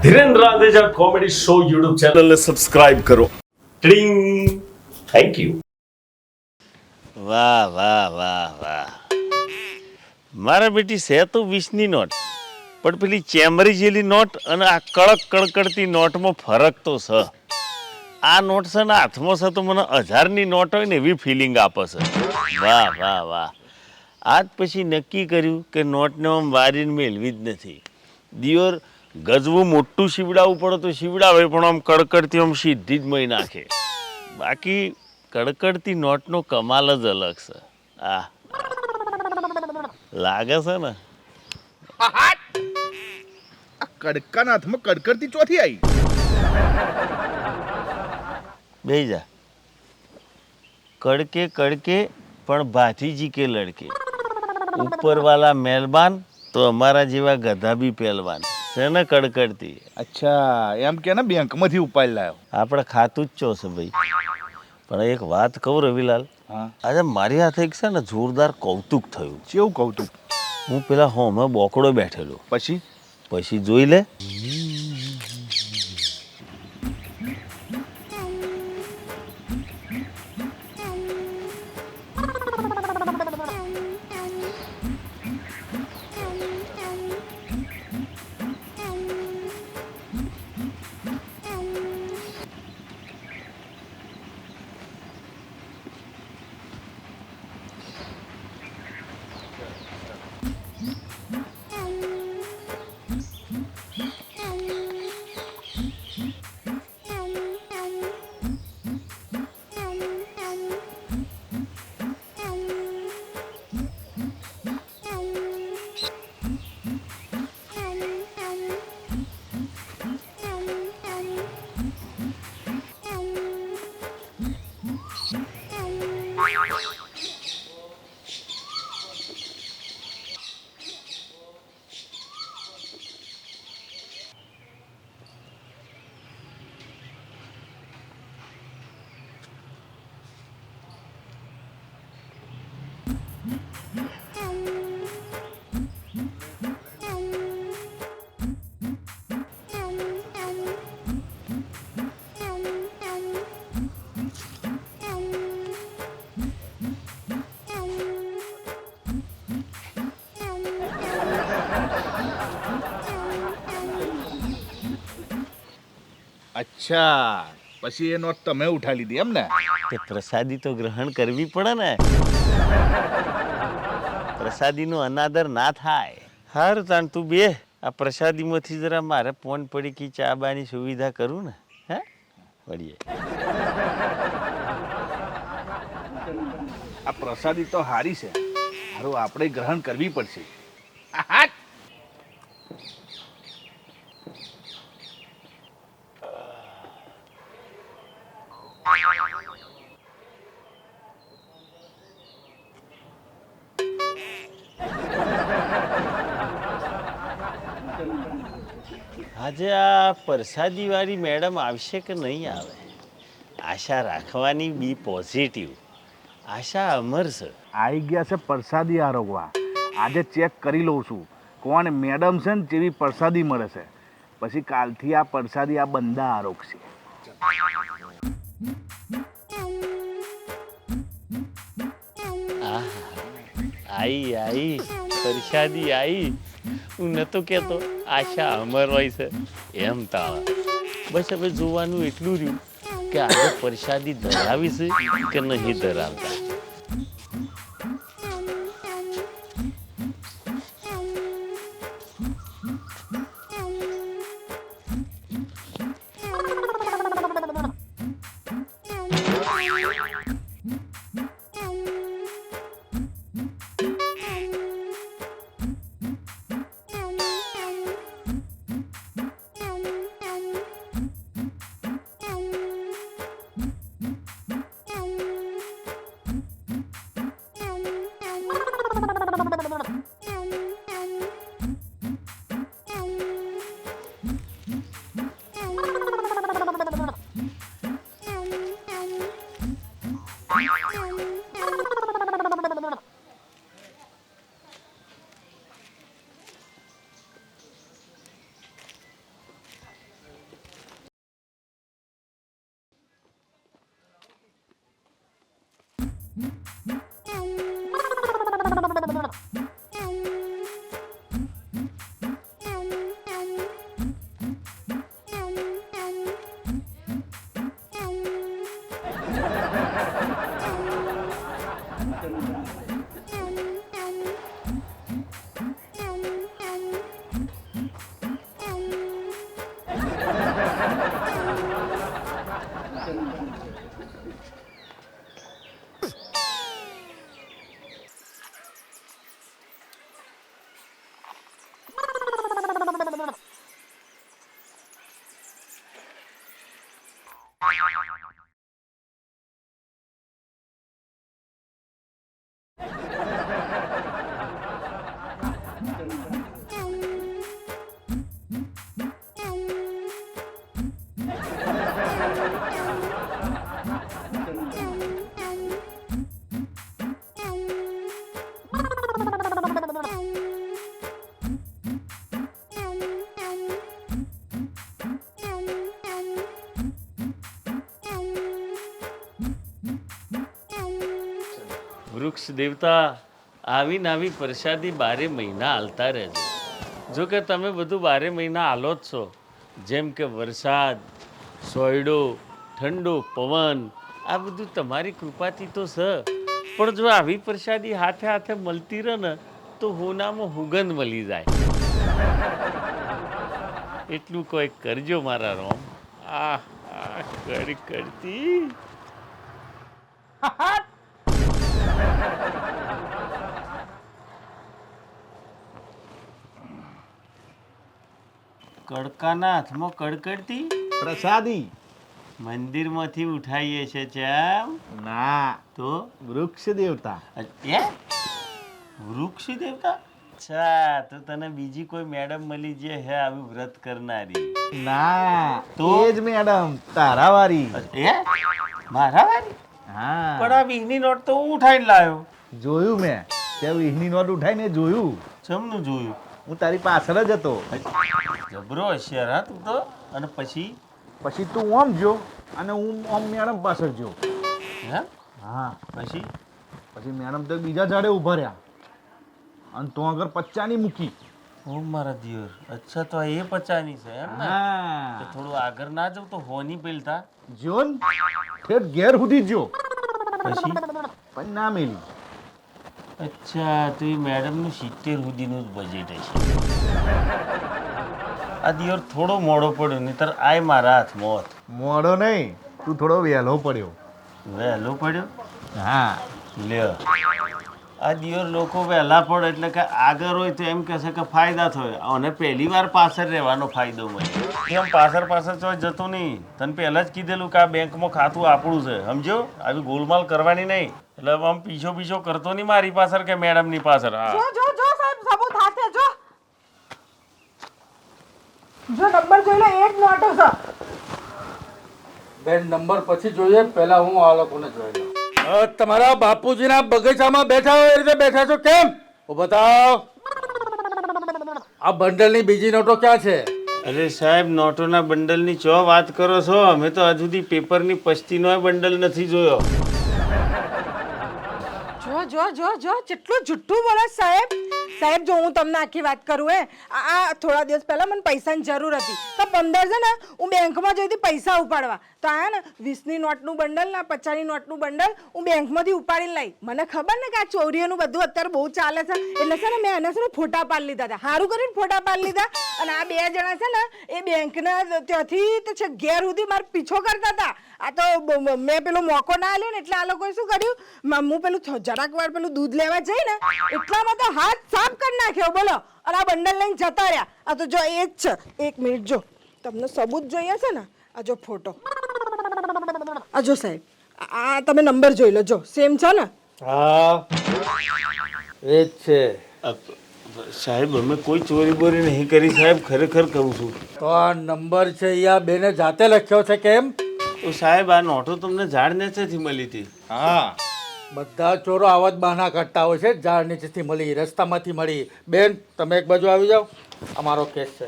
Dhiren Randeja comedy show YouTube ચેનલને subscribe કરો. ટિંગ. Thank you. વાહ વાહ વાહ વાહ. મારા બેટી છે તો 20ની નોટ, પણ પેલી ચેમરી જેલી નોટ અને આ કડક કડકડતી નોટમાં ફરક તો છે. આ નોટ છે ને હાથમાં છે તો મને 1000ની નોટ હોય ને એવી ફિલિંગ આપે છે. વાહ વાહ વાહ. આજ પછી નક્કી કર્યું કે નોટને આમ વારીને મેળવી જ નથી. દિયોર ગજવું મોટું શીવડાવવું પડે તો શીવડાવે, પણ આમ કડકડતી આમ સીધી જ મહી નાખે. બાકી કડકડતી નોટનો કમાલ જ અલગ છે. આ લાગે છે ને? આ કડકાના હાથમાં કડકડતી ચોથી આવી? બેહી જા. કડકે કડકે પણ ભાતીજી કે લડકે. ઉપર વાલા મહેરબાન તો અમારા જેવા ગધા બી પહેલવાન. છે ને કડકડતી? અચ્છા, એમ કે ને બેંકમાંથી ઉપાડી લાવ્યો. આપણે ખાતું જ ચો છે ભાઈ. પણ એક વાત કહું રવિલાલ, હા, આજે મારી હાથે એક છે ને જોરદાર કૌતુક થયું. કેવું કૌતુક? હું પેલા હોમે બોકડો બેઠેલો, પછી પછી જોઈ લે. અચ્છા, પછી એ નોટ તમે ઉઠાવી લીધી એમ ને? તે પ્રસાદી તો ગ્રહણ કરવી પડે ને. પ્રસાદીનો અનાદર ના થાય. હારું તાણ તું બે. આ પ્રસાદીમાંથી જરા મારે પોન પડીકી ચા બાની સુવિધા કરું ને. હે મળીએ. આ પ્રસાદી તો હારી છે, હારું આપણે ગ્રહણ કરવી પડશે. આજે આ પ્રસાદીવાળી મેડમ આવશે કે નહીં આવે? આશા રાખવાની બી પોઝિટિવ. આશા અમર છે. આવી ગયા છે પ્રસાદી આરોગવા. આજે ચેક કરી લઉં છું કોણ મેડમ છે ને જેવી પ્રસાદી મળે છે. પછી કાલથી આ પ્રસાદી આ બંદા આરોગશે. આઈ આઈ પ્રસાદી આઈ. હું નતો કહેતો આશા અમર હોય છે એમ તાળા. બસ હવે જોવાનું એટલું રહ્યું કે આજે પ્રસાદી ધરાવી છે કે નહીં ધરાવતા. વૃક્ષ દેવતા આવીને આવી પ્રસાદી 12 મહિના હાલતા રહેજો. જો કે તમે બધું 12 મહિના હાલો જ છો, જેમ કે વરસાદ, સોયડો, ઠંડો પવન, આ બધું તમારી કૃપાથી તો છે. પણ જો આવી પ્રસાદી હાથે હાથે મળતી રહે ને તો હોનામાં હુગંધ મળી જાય. એટલું કોઈ કરજો મારા રોમ. આ કરતી કડકાના હાથમાં કડકડતી પ્રસાદી મંદિરમાંથી ઉઠાઈએ છે ચેમ? ના, તો વૃક્ષ દેવતા. એ વૃક્ષ દેવતા? અચ્છા, તો તને બીજી કોઈ મેડમ મળી જે હે આવી વ્રત કરનારી? ના, તો? એ જ મેડમ તારા વારી. એ મારા વારી? હા, પણ આ વીસની નોટ તો હું ઉઠાઈને લાવ્યો. જોયું મેં ત્યાં 20ની નોટ ઉઠાઈને જોયું. ચમનું જોયું? હું તારી પાછળ જ હતો. જબરો હોશિયાર હા તું તો. અને પછી પછી તું આમ જો અને હું આમ મેડમ પાછળ જો. હે હા, પછી પછી મેડમ તો બીજા ઝાડે ઊભા રહ્યા અને તો આગળ 50ની મૂકી. ઓ મારા દિયોર, અચ્છા તો આ એ 50ની છે એમ ને? હા, તો થોડું આગળ ના જાઉં તો હોની પેલતા. જો ને ઠેઠ ઘેર સુધી જો પછી પણ ના મેલી. અચ્છા, તો એ મેડમનું 70 સુધીનું જ બજેટ હશે. આ દિયોર થોડો મોડો પડ્યો નહીતર આય મારા હાથમાં હોત. મોડો નહીં, તું થોડો વહેલો પડ્યો. વહેલો પડ્યો? હા, લ્યો, આ દિયોર લોકો વહેલા પડે એટલે કે આગળ હોય તો એમ કહેશે કે ફાયદા થાય, અને પહેલી વાર પાછળ રહેવાનો ફાયદો મળે. એમ પાછળ પાછળ ચોય જતો નહીં. તને પહેલાં જ કીધેલું કે આ બેંકમાં ખાતું આપણું છે, સમજો? આવી ગોલમાલ કરવાની નહીં. એટલે આમ પીછો કરતો નહીં મારી પાછળ કે મેડમની પાછળ. હા, જો સાહેબ સબૂત હાથે જો નંબર જોઈ લો. એક નોટો છે. બેન નંબર પછી જોઈએ, પહેલા હું આ લોકોને જોઈ લઉં. તમારા બાપુજીના બગીચામાં બેઠા હોય એ રીતે બેઠા છો કેમ? ઓ બતાવ, આ બંડલની બીજી નોટો ક્યાં છે? અરે સાહેબ, નોટોના બંડલની ચો વાત કરો છો? અમે તો હજુ સુધી પેપરની પસ્તીનો બંડલ નથી જોયો. જો કેટલું જુઠ્ઠું બોલે સાહેબ. સાહેબ જો હું તમને આખી વાત કરું આ થોડા દિવસ પહેલા મને પૈસાની જરૂર હતી તો 15 છે ને હું બેંકમાં જઈ હતી પૈસા ઉપાડવા. તો આ ને 20ની નોટનું બંડલ ને 50ની નોટનું બંડલ હું બેંકમાંથી ઉપાડીને લાવી. મને ખબર ને કે આ ચોરીઓનું બધું અત્યારે બહુ ચાલે છે એટલે છે ને મેં એના છે ને ફોટા પાડી લીધા હતા. સારું કરીને ફોટા પાડી લીધા. અને આ 2 જણા છે ને એ બેંકના ત્યાંથી તો છે ઘેર સુધી મારો પીછો કરતા હતા. આ તો મેં પેલો મોકો ના આલ્યો ને એટલે આ લોકોએ શું કર્યું, હું પેલું જરાક વાર પેલું દૂધ લેવા જઈ ને એટલામાં તો હાથ સાફ કરી નાખ્યો બોલો. અને આ બંડલ લઈને જતા રહ્યા. આ તો જો એ જ છે. 1 મિનિટ જો તમને સબૂત જોઈએ છે ને, આ જો ફોટો, આ જો સાહેબ, આ તમે નંબર જોઈ લો, જો સેમ છે ને? હા, એ જ છે. સાહેબ, અમે કોઈ ચોરી બોરી નહીં કરી સાહેબ, ખરેખર કહું છું. તો આ નંબર છે યા બેને જાતે લખ્યો છે કેમ? તો સાહેબ, આ નોટો તમને ઝાડ નીચેથી મળી હતી. હા, બધા ચોરો આવા જ બહાના કાઢતા હોય છે. ઝાડ નીચેથી મળી, રસ્તામાંથી મળી. બેન તમે એક બાજુ આવી જાઓ, અમારો કેસ છે.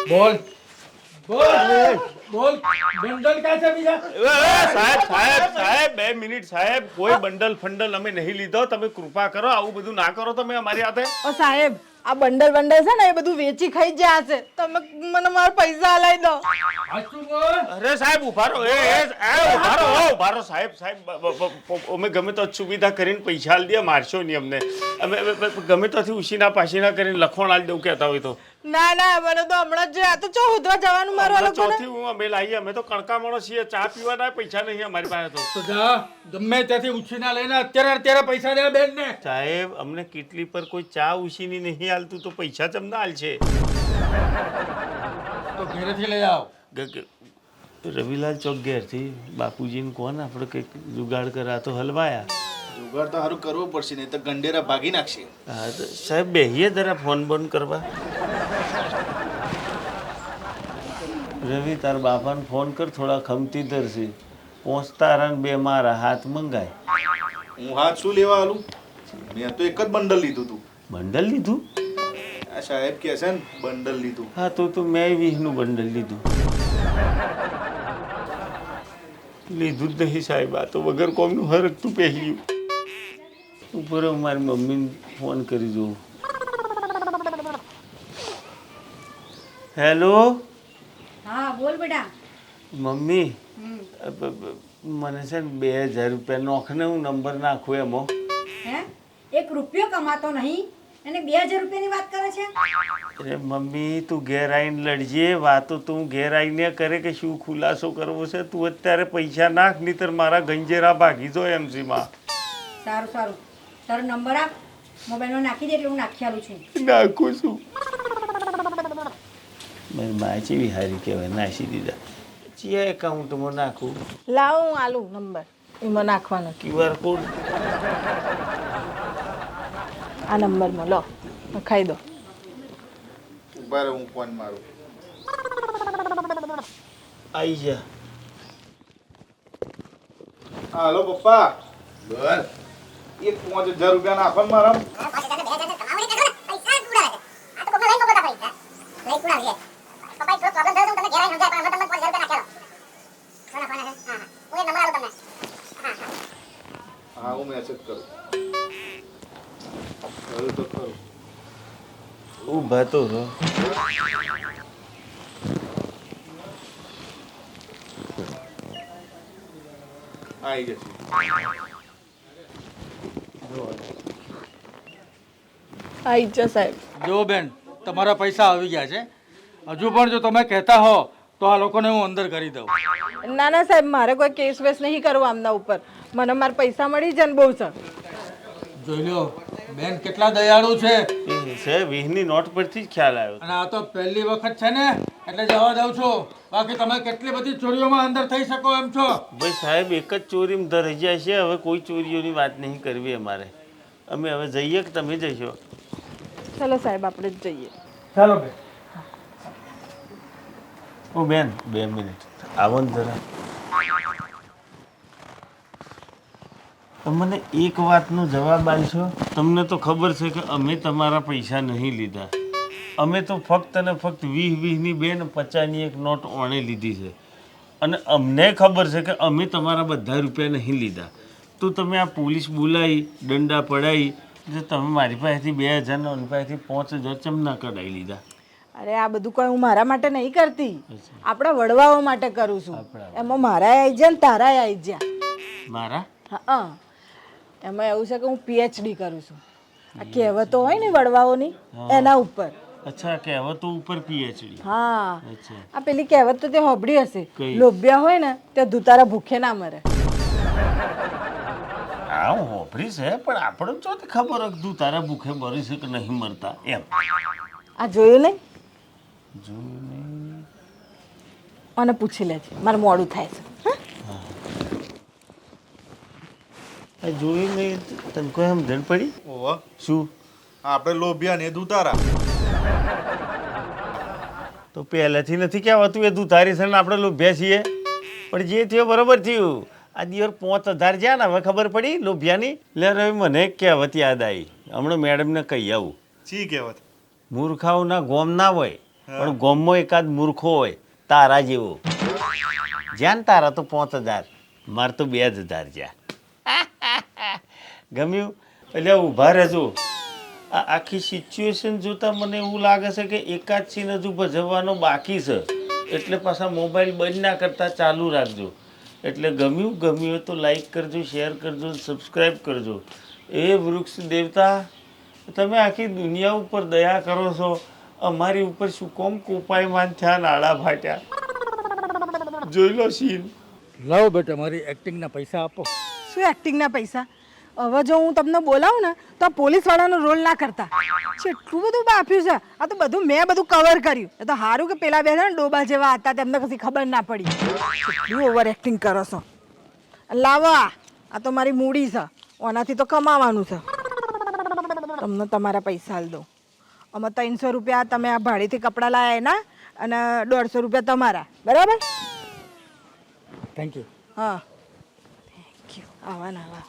બોલ બંડલ ક્યાં છે બીજા? સાહેબ 2 મિનિટ સાહેબ, કોઈ બંડલ ફંડલ અમે નહીં લીધો. તમે કૃપા કરો, આવું બધું ના કરો તમે અમારી હાથે. ઓ સાહેબ, આ બંડલ છે ને એ બધું વેચી ખાઈ ગયા હશે. તમે મને મારા પૈસા હલાવી દો. સાચું બોલ. અરે સાહેબ ઉભા રહો ઉભા રહો સાહેબ અમે ગમે તો સુવિધા કરીને પૈસા આલી દે, મારશો નહીં અમને. અમે ગમે તોથી ઉશીના પાસીના કરીને લખણ આલી દઉં કહેતા હોય તો. ના મને તો હમણાં જ આ તો ચો ઉધવા જવાનું મારું આ લોકોને. ચોથી હું અમે લાવીએ, અમે તો કણકા માણસ છીએ, ચા પીવાના પૈસા નહીં અમારી પાસે તો. તો જા ગમે ત્યાંથી ઉછીના લઈને અત્યારે પૈસા દે બેન ને. સાહેબ અમને કેટલી પર કોઈ ચા ઉશીની નહીં હાલતું તો પૈસા તમને હાલ છે. તો ઘરેથી લઈ આવ. રવિલાલ ચોક ઘેરથી બાપુજીને કોણ આપણે કંઈક જુગાડ કરા તો હલવાયા. જુગાડ તો સારું કરવું પડશે, નહીં તો ગંડેરા ભાગી નાખશે. હા તો સાહેબ બેહીએ જરા ફોન બંધ કરવા. રવિ તાર બાપાને ફોન કર, થોડા ખમતી ધરશે. પહોંચતા રાન 2 મારા હાથ મંગાય. હું હાથ શું લેવા આલું? મેં તો એક જ બંડલ લીધું હતું. બંડલ લીધું? આ સાહેબ કહે છે ને બંડલ લીધું. હા તો મેં 20નું બંડલ લીધું. લીધું જ નહીં સાહેબ, આ તો વગર કોમનું હરકતું પહેર્યું. ઉપર મારી મમ્મીને ફોન કરી જોઉં. હેલો હા બોલ બેટા. મમ્મી મને છે ને 2000 રૂપિયા નોખને હું નંબર નાખું એમાં. હે 1 રૂપિયો કમાતો નહીં અને 2000 રૂપિયાની વાત કરે છે? અરે મમ્મી તું ઘેર આવીને લડજે. વાતો તું ઘેર આવીને કરે કે શું ખુલાસો કરવો છે. તું અત્યારે પૈસા નાખ, નહીતર મારા ગંજેરા ભાગી જાય એમસીમાં. સારું તારો નંબર આપ, મોબાઈલમાં નાખી દે એટલે હું નાખી આલું છું. નાખું છું. મારી મા જેવી હારી કહેવાય, નાખી દીધા. ચિયા એકાઉન્ટમાં નાખું? લાવ હું આલું નંબર એમાં નાખવાનો. QR કોડ આ નંબરમાં લો ખાઈ દો. ઉભા રહે, હું ફોન મારું. આવી જા. હાલો પપ્પા. બોલ. એક 5000 રૂપિયા નાખો ને મારા. હા હું મેસેજ કરું. કરું તો ખરું. ઊભા તો રહો. આવી જશે. આઈ જા સાહેબ. જો બેન તમારા પૈસા આવી ગયા છે. હજુ પણ જો તમે કહેતા હો તો આ લોકોને હું અંદર કરી દઉં. ના સાહેબ મારે કોઈ કેસ વેસ નહીં કરવો આમના ઉપર. મને મારા પૈસા મળી જાય ને બહુ સર. જોઈ લો બેન કેટલા દયાળુ છે. એ છે 20ની નોટ પરથી જ ખ્યાલ આવ્યો. અને આ તો પહેલી વખત છે ને એટલે જવા દઉં છું. બાકી તમે કેટલી બધી ચોરીઓમાં અંદર થઈ શકો એમ છો. ભાઈ સાહેબ એક જ ચોરીમાં ધરાઈ જાય છે. હવે કોઈ ચોરીઓની વાત નહીં કરવી અમારે. અમે હવે જઈએ કે તમે જશો? ચલો સાહેબ આપણે જ જઈએ. ચાલો બેન. ઓ બેન 2 મિનિટ આવો ને જરા. મને એક વાતનો જવાબ આપશો? તમને તો ખબર છે કે અમે તમારા પૈસા નહીં લીધા. અમે તો ફક્ત ને ફક્ત 20-20ની 2 ને 50ની 1 નોટ ઓણે લીધી છે. અને અમને ખબર છે કે અમે તમારા બધા રૂપિયા નહીં લીધા. તો તમે આ પોલીસ બોલાવી, દંડા પડાવી, તમે મારી પાસેથી 2000 ને એની પાસેથી 5000 ચમના કઢાવી લીધા. અરે આ બધું કોઈ હું મારા માટે નહીં કરતી, આપણા વડવાઓ માટે કરું છું. એમાં મારા આવી જાય ને તારા આવી જાય. મારા? હા એમાં એવું છે કે હું PhD કરું છું. આ કહેવતો હોય ને વડવાઓની એના ઉપર. અચ્છા કહેવતો ઉપર PhD. હા અચ્છા. આ પેલી કહેવત તો તે હોબળી હશે, કઈ? લોભ્યા હોય ને તે દુતારા ભૂખે ના મરે. હા હું હોભરી છે પણ આપણે ચોથી ખબર હતું તારા ભૂખે મરી છે કે નહીં મરતા એમ. આ જોયું નહીં? જોયું નહીં. મને પૂછી લેજે, મારે મોડું થાય છે. આ જોયું નહીં તને કોઈ સમજણ પડી? ઓહો શું? આપણે લોભિયા ને દુતારા. તો પહેલેથી નથી કહેવાતું એ દુધારી છે ને આપણે લોભ્યા છીએ. પણ જે થયું બરાબર થયું. આ દિવસ 5000 જ્યાં ને હવે ખબર પડી લોભ્યાની. લે રવિ મને એક કહેવત યાદ આવી, હમણાં મેડમને કહી આવું. શી કહેવત? મૂર્ખાઓના ગોમ ના હોય પણ ગોમમાં એકાદ મૂર્ખો હોય તારા જેવો. જ્યાં ને તારા તો 5000, મારે તો 2000 જ્યાં. ગમ્યું? એટલે ઊભા રહેજો. આ આખી સિચ્યુએશન જોતા મને એવું લાગે છે કે એકાદ સીન હજુ ભજવવાનો બાકી છે, એટલે પાછા મોબાઈલ બંધ ના કરતા ચાલુ રાખજો. એટલે ગમ્યું હોય તો લાઈક કરજો, શેર કરજો, સબસ્ક્રાઈબ કરજો. એ વૃક્ષ દેવતા, તમે આખી દુનિયા ઉપર દયા કરો છો, અમારી ઉપર શું કોમ કોપાયમાન થયા, નાળા ફાટ્યા? જોઈ લો સીન. લાવો બેટા મારી એક્ટિંગના પૈસા આપો. શું એક્ટિંગના પૈસા? હવે જો હું તમને બોલાવું ને તો આ પોલીસવાળાનો રોલ ના કરતા. એટલું બધું બાપ્યું છે. આ તો બધું મેં બધું કવર કર્યું. એ તો સારું કે પેલા બે છે ને ડોબા જેવા હતા, તેમને કશી ખબર ના પડી. એટલું ઓવર એક્ટિંગ કરો છો. લાવો આ તો મારી મૂડી છે, ઓનાથી તો કમાવાનું છે. તમને તમારા પૈસા હાલ દઉં. અમે 300 રૂપિયા તમે આ ભાડેથી કપડાં લાયા એના અને 150 રૂપિયા તમારા, બરાબર? Thank you. હા થેન્ક યુ. આવા ને આવા.